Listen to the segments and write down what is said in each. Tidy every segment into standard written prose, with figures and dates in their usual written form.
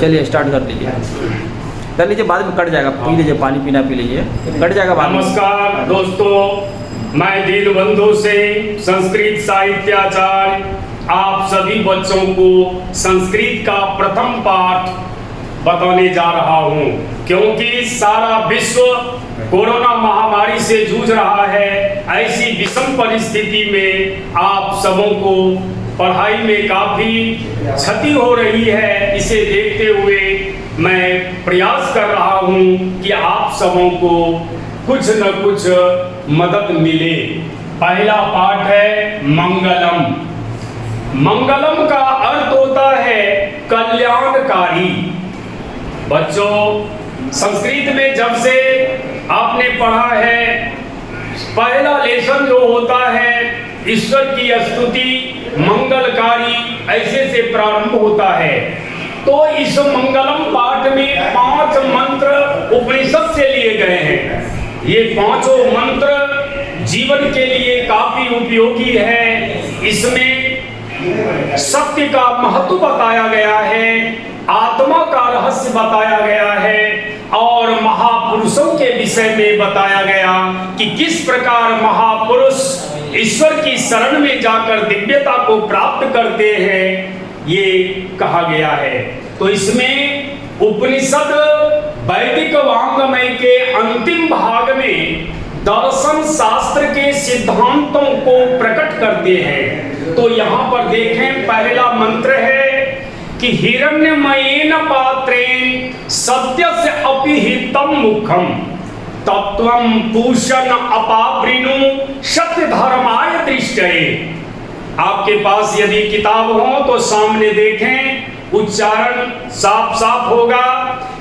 चलिए स्टार्ट कर लीजिए, कर लीजिए, बाद में कट जाएगा, पी लीजिए, पानी पीना पी लीजिए, कट जाएगा बाद में। नमस्कार दोस्तों, मैं दीनबंधु से संस्कृत साहित्याचार्य आप सभी बच्चों को संस्कृत का प्रथम पाठ बताने जा रहा हूँ, क्योंकि सारा विश्व कोरोना महामारी से जूझ रहा है। ऐसी विषम परिस्थिति में आप सबों को पढ़ाई में काफ़ी क्षति हो रही है। इसे देखते हुए मैं प्रयास कर रहा हूँ कि आप सबों को कुछ न कुछ मदद मिले। पहला पाठ है मंगलम। मंगलम का अर्थ होता है कल्याणकारी। बच्चों, संस्कृत में जब से आपने पढ़ा है, पहला लेसन जो होता है ईश्वर की स्तुति मंगलकारी, ऐसे से प्रारंभ होता है। तो इस मंगलम पाठ में 5 मंत्र उपनिषद से लिए गए हैं। ये पांचों मंत्र जीवन के लिए काफी उपयोगी है। इसमें सत्य का महत्व बताया गया है, आत्मा का रहस्य बताया गया है और महापुरुषों के विषय में बताया गया कि किस प्रकार महापुरुष ईश्वर की शरण में जाकर दिव्यता को प्राप्त करते हैं, ये कहा गया है। तो इसमें उपनिषद वैदिक वांग्मय के अंतिम भाग में दर्शन शास्त्र के सिद्धांतों को प्रकट करते हैं। तो यहाँ पर देखें, पहला मंत्र है कि हिरण्यमयेन पात्रेण सत्यस्य अपिहितम मुखम तत्वं पूषण अपावृणु सत्य धर्माय दृष्टये। आपके पास यदि किताब हो तो सामने देखें, उच्चारण साफ साफ होगा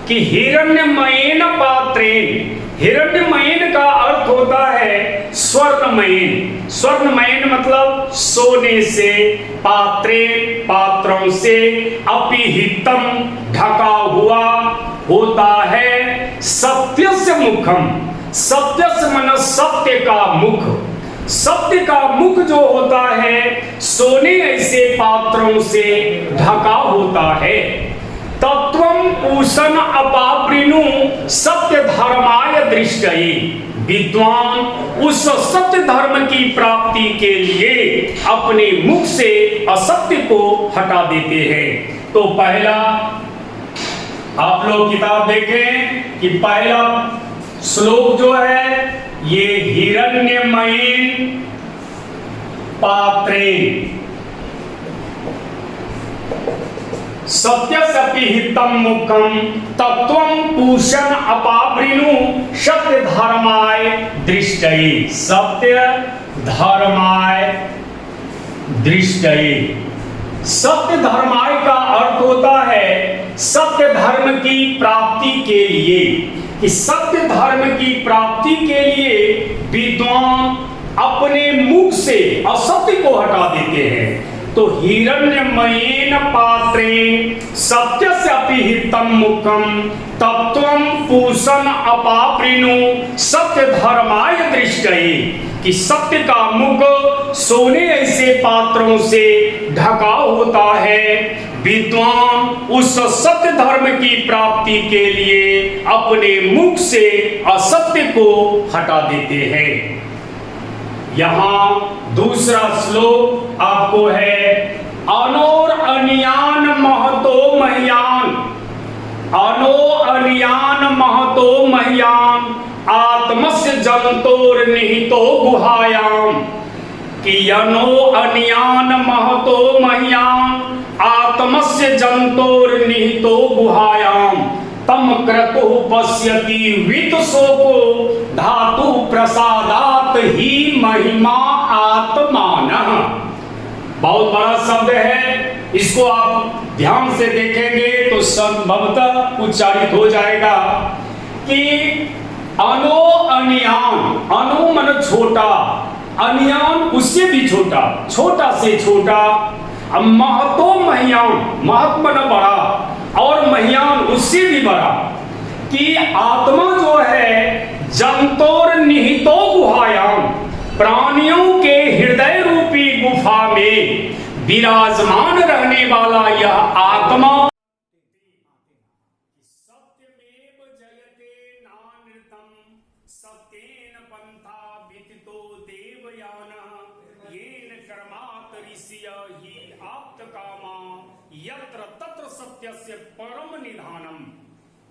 कि हिरण्यमयेन पात्रेण। हिरण्यमयेन का अर्थ होता है स्वर्णमयेन। स्वर्णमयेन मतलब सोने से, पात्रेण पात्रों से, अपिहितम ढका हुआ होता है, सत्य से मुखम। सत्य से मन सत्य का मुख। सत्य का मुख जो होता है सोने ऐसे पात्रों से ढका होता है। तत्वं पूषण अपावृणु सत्य धर्माय दृष्टये। विद्वान उस सत्य धर्म की प्राप्ति के लिए अपने मुख से असत्य को हटा देते हैं। तो पहला आप लोग किताब देखें कि पहला श्लोक जो है ये हिरण्यमयेन पात्रेण सत्यस्यपिहितं मुखं तत्वं पूषण अपावृणु सत्य धर्माय दृष्टये। सत्य धर्माय दृष्टये। सत्य धर्माय का अर्थ होता है सत्य धर्म की प्राप्ति के लिए। कि सत्य धर्म की प्राप्ति के लिए विद्वान अपने मुख से असत्य को हटा देते हैं। तो हिरण्यमयेन पात्रेण सत्यस्य अपिहितं मुखं तत्वं पूषण अपावृणु सत्य धर्माय दृष्टये। कि सत्य का मुख सोने ऐसे पात्रों से ढका होता है। विद्वान उस सत्य धर्म की प्राप्ति के लिए अपने मुख से असत्य को हटा देते हैं। यहाँ दूसरा श्लोक आपको है अनोर अनियान महतो मह्यान। अनो अनियान महतो मह्यान आत्मस्य जंतोर निहितो गुहायाम। कि अनो अनियान महतो मह्यान आत्मस्य जंतोर निहितो गुहायाम तम क्रतु पश्यति वितशोको धातु प्रसादात ही महिमा आत्मानः। बहुत बड़ा शब्द है, इसको आप ध्यान से देखेंगे तो संभवतः उच्चारित हो जाएगा कि अनो अनियान। अनु मन छोटा, अनियान उससे भी छोटा, छोटा से छोटा। महतो मह्यान, महत मन बड़ा और मह्यान उससे भी बड़ा। कि आत्मा जो है जंतोर निहितो गुहायाम, प्राणियों के हृदय रूपी गुफा में विराजमान रहने वाला यह आत्मा यत्र तत्र सत्यस्य परम निधानम,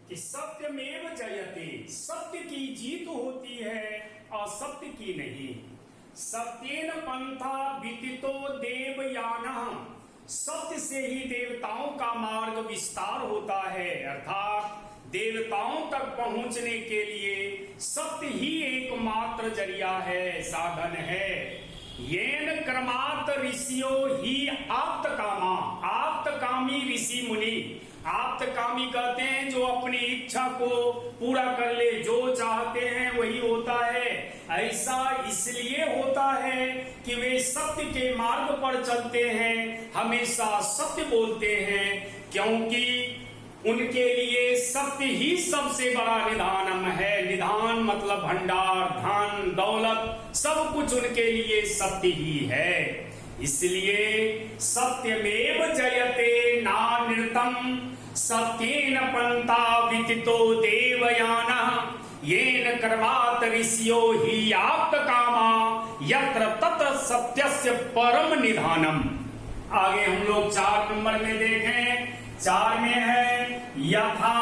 कि सत्यमेव जयते, सत्य की जीत होती है, असत्य की नहीं। सत्येन पंथा विदितो देवयानः, सत्य से ही देवताओं का मार्ग विस्तार होता है, अर्थात देवताओं तक पहुंचने के लिए सत्य ही एकमात्र जरिया है, साधन है। येन क्रमात् ऋषियो ही आप्तकामा, आप्तकामी ऋषि मुनि, आप्तकामी कहते हैं जो अपनी इच्छा को पूरा कर ले, जो चाहते हैं वही होता है। ऐसा इसलिए होता है कि वे सत्य के मार्ग पर चलते हैं, हमेशा सत्य बोलते हैं, क्योंकि उनके लिए सत्य ही सबसे बड़ा निधानम है। निधान मतलब भंडार, धन, दौलत, सब कुछ उनके लिए सत्य ही है। इसलिए सत्यमेव जयते नानृतम, सत्येन पंथा विदितो देवयानः, येन कर्मात् ऋषियो हि आप्तकामा, यत्र तत्र सत्यस्य परम निधानम। आगे हम लोग 4 नंबर में देखें। 4 में है यथा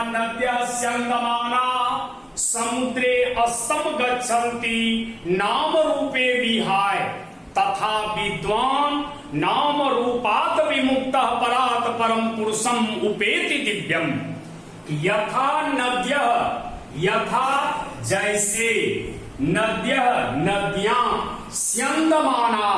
नद्य स्यन्दमाना समुद्रे अस्तम गच्छन्ति नाम रूपे विहाय, तथा विद्वान नाम रूपात् विमुक्तः परात् परम पुरुषम उपेति दिव्यम। यथा नद्य, यथा जैसे, नद्य नदियां, स्यन्दमाना,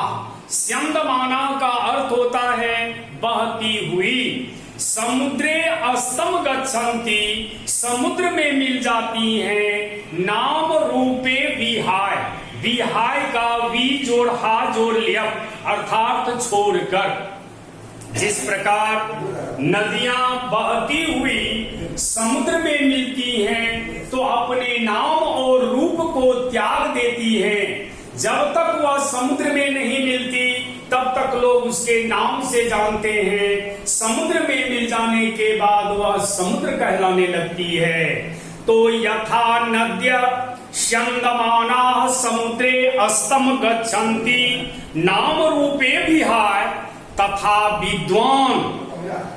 स्यन्दमाना का अर्थ होता है बहती हुई, समुद्रे अस्तम गच्छन्ति, समुद्र में मिल जाती हैं, नाम रूपे विहाय, विहाय का वी जोड़ हा जोड़ लियप, अर्थात छोड़कर। जिस प्रकार नदियां बहती हुई समुद्र में मिलती हैं तो अपने नाम और रूप को त्याग देती हैं, जब तक वह समुद्र में नहीं मिलती तब तक लोग उसके नाम से जानते हैं, समुद्र में मिल जाने के बाद वह समुद्र कहलाने लगती है। तो यथा नद्य स्यन्दमाना समुद्रे अस्तम गच्छन्ति नाम रूपे विहाय, तथा विद्वान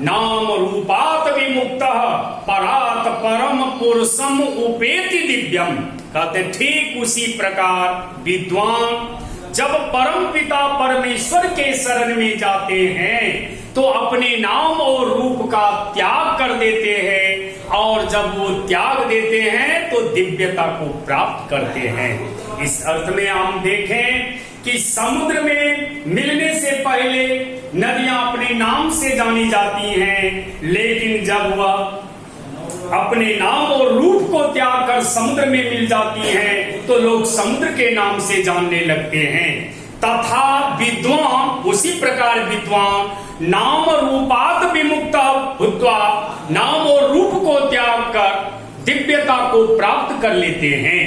नाम रूपात् विमुक्तः परात् परम पुरुषम उपेति दिव्यम। कहते ठीक उसी प्रकार विद्वान जब परम पिता परमेश्वर के शरण में जाते हैं तो अपने नाम और रूप का त्याग कर देते हैं, और जब वो त्याग देते हैं तो दिव्यता को प्राप्त करते हैं। इस अर्थ में हम देखें कि समुद्र में मिलने से पहले नदियां अपने नाम से जानी जाती हैं, लेकिन जब वह अपने नाम और रूप को त्याग कर समुद्र में मिल जाती हैं तो लोग समुद्र के नाम से जानने लगते हैं। तथा विद्वान, उसी प्रकार विद्वान नाम रूपात् विमुक्त भूत्वा, नाम और रूप को त्याग कर दिव्यता को प्राप्त कर लेते हैं।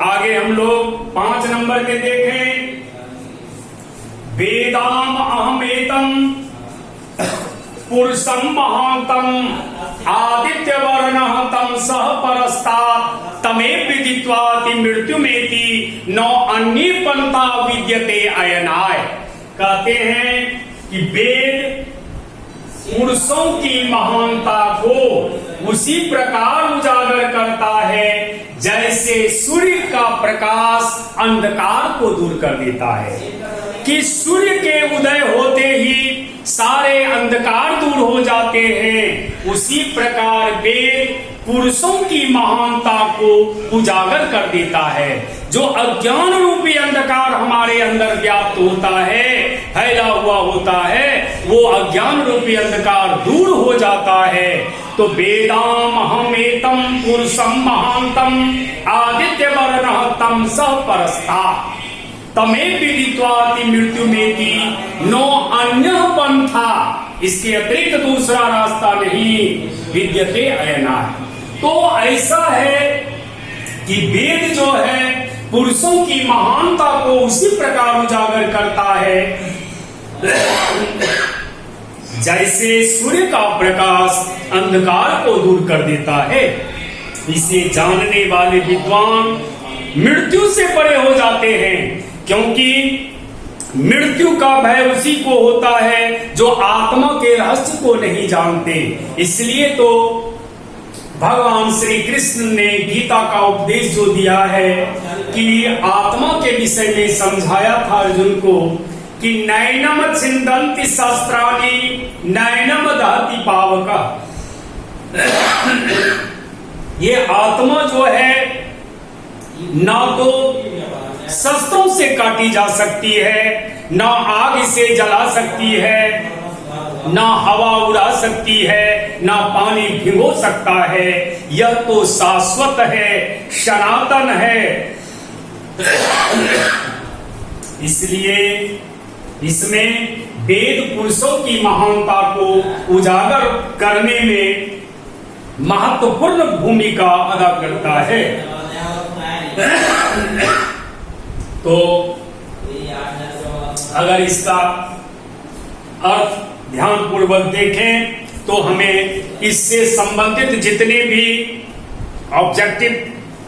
आगे हम लोग 5 नंबर में देखें। वेदाम अहमेतम पुरुषम महांतम आदित्य वर्णः तम सह परस्तात् तमे विदित्वाति मृत्युमेति नौ अन्य पंथा विद्यते अयनाय। कहते हैं कि वेद पुरुषों की महानता को उसी प्रकार उजागर करता है जैसे सूर्य का प्रकाश अंधकार को दूर कर देता है, कि सूर्य के उदय होते ही सारे अंधकार दूर हो जाते हैं। उसी प्रकार वेद पुरुषों की महानता को उजागर कर देता है। जो अज्ञान रूपी अंधकार हमारे अंदर व्याप्त होता है, फैला हुआ होता है, वो अज्ञान रूपी अंधकार दूर हो जाता है। तो वेदाम अहमेतम पुरुषम महांतम आदित्य वर्णः तम सह परस्तात् तमे विदित्वाति मृत्युमेति नो अन्य पंथा। इसके अतिरिक्त दूसरा रास्ता नहीं, विद्यते अयनाय। तो ऐसा है कि वेद जो है पुरुषों की महानता को उसी प्रकार उजागर करता है जैसे सूर्य का प्रकाश अंधकार को दूर कर देता है। इसे जानने वाले विद्वान मृत्यु से परे हो जाते हैं, क्योंकि मृत्यु का भय उसी को होता है जो आत्मा के रहस्य को नहीं जानते। इसलिए तो भगवान श्री कृष्ण ने गीता का उपदेश जो दिया है कि आत्मा के विषय में समझाया था अर्जुन को कि नैनम छिन्दन्ति शस्त्राणि नैनम दहति पावका। ये आत्मा जो है ना तो शस्त्रों से काटी जा सकती है, ना आग से जला सकती है, ना हवा उड़ा सकती है, ना पानी भिगो सकता है। यह तो शाश्वत है, सनातन है। इसलिए इसमें वेद पुरुषों की महानता को उजागर करने में महत्वपूर्ण भूमिका अदा करता है। तो अगर इसका अर्थ ध्यान पूर्वक देखें तो हमें इससे संबंधित जितने भी ऑब्जेक्टिव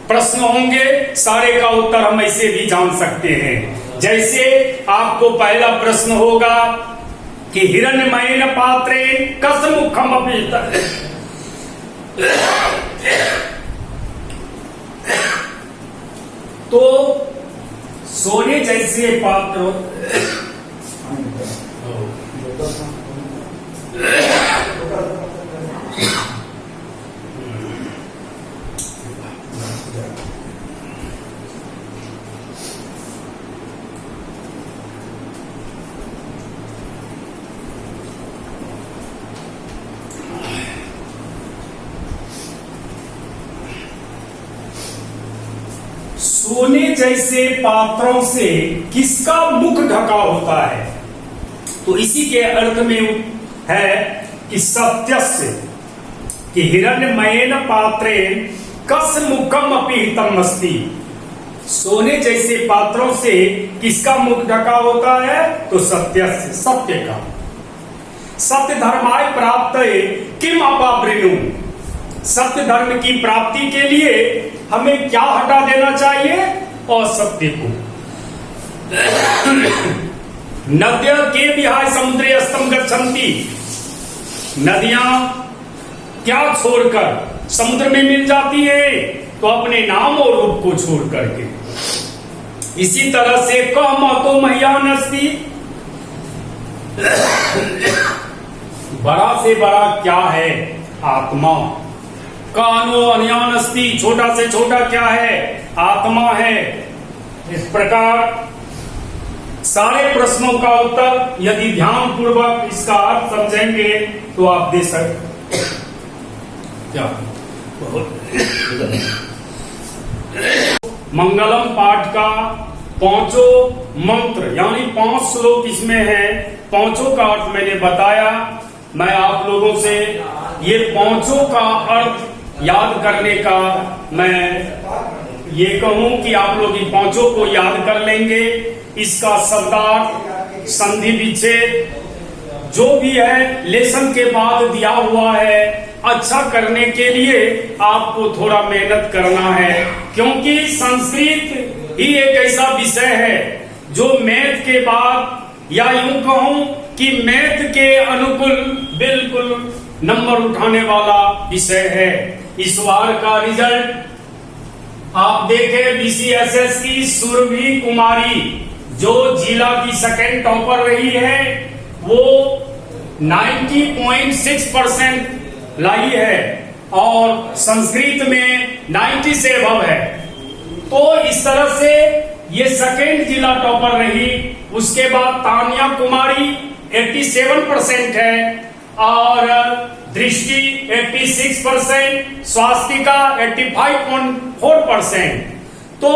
प्रश्न होंगे सारे का उत्तर हम ऐसे भी जान सकते हैं। जैसे आपको पहला प्रश्न होगा कि हिरण्मयेन पात्रेण कसमुखम अपीत, तो सोने जैसे पात्र सोने जैसे पात्रों से किसका मुख ढका होता है? तो इसी के अर्थ में है कि सत्यस्य कि हिरण्मयेन पात्रेण कसमुखम अपि हितम अस्ति। सोने जैसे पात्रों से किसका मुख ढका होता है? तो सत्यस्य, सत्य का। सत्य धर्माय प्राप्तये किम अपावृणु। सत्य धर्म की प्राप्ति के लिए हमें क्या हटा देना चाहिए? असत्य को। नद्य के विहाय समुद्रे अस्तम गच्छन्ति। नदियां क्या छोड़कर समुद्र में मिल जाती है? तो अपने नाम और रूप को छोड़ करके। इसी तरह से कह महतो मह्यान अस्ति। बड़ा से बड़ा क्या है? आत्मा। कानो अन्यान अस्ति, छोटा से छोटा क्या है? आत्मा है। इस प्रकार सारे प्रश्नों का उत्तर यदि ध्यान पूर्वक इसका अर्थ समझेंगे तो आप दे सकते। क्या मंगलम पाठ का पांचों मंत्र यानी 5 श्लोक इसमें है। पांचों का अर्थ मैंने बताया। मैं आप लोगों से ये पांचों का अर्थ याद करने का मैं ये कहूं कि आप लोग इन पांचों को याद कर लेंगे। इसका शब्दार्थ, संधि विच्छेद जो भी है लेसन के बाद दिया हुआ है। अच्छा करने के लिए आपको थोड़ा मेहनत करना है, क्योंकि संस्कृत ही एक ऐसा विषय है जो मैथ के बाद या यूं कहूं कि मैथ के अनुकूल बिल्कुल नंबर उठाने वाला विषय है। इस बार का रिजल्ट आप देखें, बीसीएसएस की सुरभि कुमारी जो जिला की सेकंड टॉपर रही है वो 90.6% लाई है और संस्कृत में 90 से अबव है। तो इस तरह से ये सेकंड जिला टॉपर रही। उसके बाद तानिया कुमारी 87% है और दृष्टि 86%, स्वास्तिका 85.4%। तो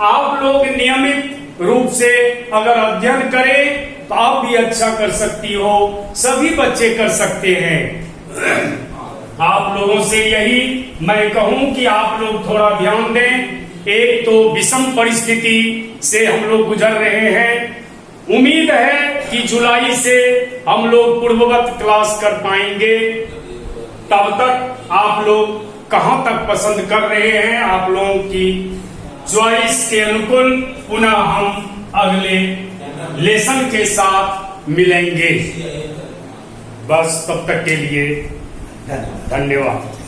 आप लोग नियमित रूप से अगर अध्ययन करें तो आप भी अच्छा कर सकती हो, सभी बच्चे कर सकते हैं। आप लोगों से यही मैं कहूं कि आप लोग थोड़ा ध्यान दें। एक तो विषम परिस्थिति से हम लोग गुजर रहे हैं। उम्मीद है कि जुलाई से हम लोग पूर्ववत क्लास कर पाएंगे। तब तक आप लोग कहां तक पसंद कर रहे हैं, आप लोगों की चॉइस के अनुकूल पुनः हम अगले लेसन के साथ मिलेंगे। बस तब तक के लिए धन्यवाद।